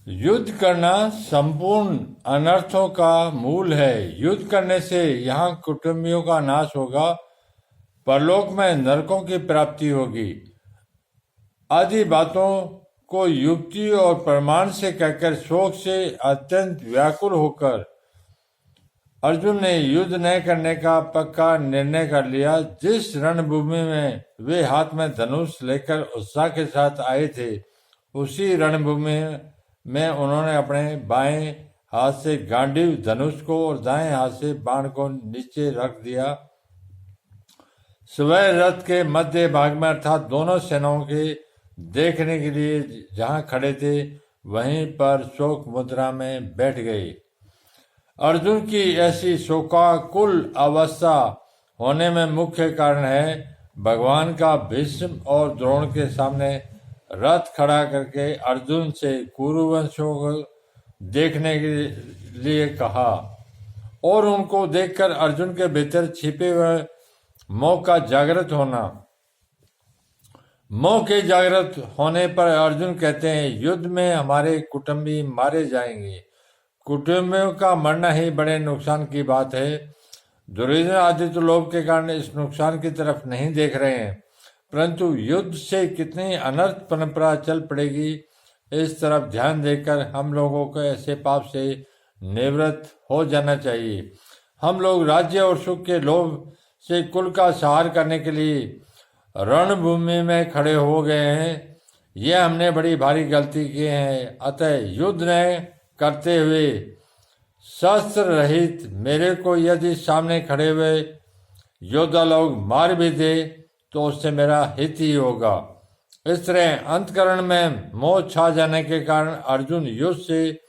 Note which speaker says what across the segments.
Speaker 1: युद्ध करना संपूर्ण अनर्थों का मूल है। युद्ध करने से यहाँ कुटुंबियों का नाश होगा, परलोक में नरकों की प्राप्ति होगी। आदि बातों को युक्ति और प्रमाण से कहकर शोक से अत्यंत व्याकुल होकर अर्जुन ने युद्ध न करने का पक्का निर्णय कर लिया। जिस रणभूमि में वे हाथ में धनुष लेकर उत्साह के साथ आए थे, उसी रणभूमि में उन्होंने अपने बाएं हाथ से गांडीव धनुष को और दाएं हाथ से बाण को नीचे रख दिया। स्वयं रथ के मध्य भाग में अर्थात दोनों सेनाओं के देखने के लिए जहां खड़े थे, वहीं पर शोक मुद्रा में बैठ गए। अर्जुन की ऐसी शोकाकुल अवस्था होने में मुख्य कारण है भगवान का भीष्म और द्रोण के सामने रथ खड़ा करके अर्जुन से कुरुवंशियों को देखने के लिए कहा और उनको देखकर अर्जुन के भीतर छिपे हुए मोह का जागृत होना। मोह के जागृत होने पर अर्जुन कहते हैं, युद्ध में हमारे कुटुंबी मारे जाएंगे। कुटुंबियों का मरना ही बड़े नुकसान की बात है। दुर्योधन आदि तो लोभ के कारण इस नुकसान की तरफ नहीं देख रहे हैं, परंतु युद्ध से कितनी अनर्थ परंपरा चल पड़ेगी, इस तरफ ध्यान देकर हम लोगों को ऐसे पाप से निवृत्त हो जाना चाहिए। हम लोग राज्य और सुख के लोभ से कुल का सहार करने के लिए रणभूमि में खड़े हो गए हैं। यह हमने बड़ी भारी गलती की है। अतः युद्ध न करते हुए शस्त्र रहित मेरे को यदि सामने खड़े हुए योद्धा लोग मार भी दे तो उससे मेरा हित ही होगा। इस तरह अंतकरण में मोह छा जाने के कारण अर्जुन युद्ध से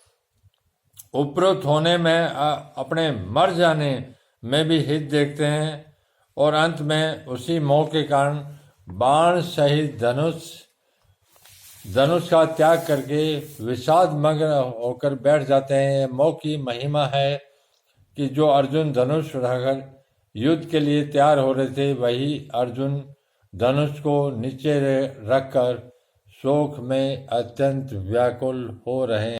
Speaker 1: उपरोक्त होने में अपने मर जाने में भी हित देखते हैं और अंत में उसी मोह के कारण बाण सहित धनुष का त्याग करके विषाद मग्न होकर बैठ जाते हैं। मोह की महिमा है कि जो अर्जुन धनुष उठाकर युद्ध के लिए तैयार हो रहे थे, वही अर्जुन धनुष को नीचे रखकर शोक में अत्यंत व्याकुल हो रहे हैं।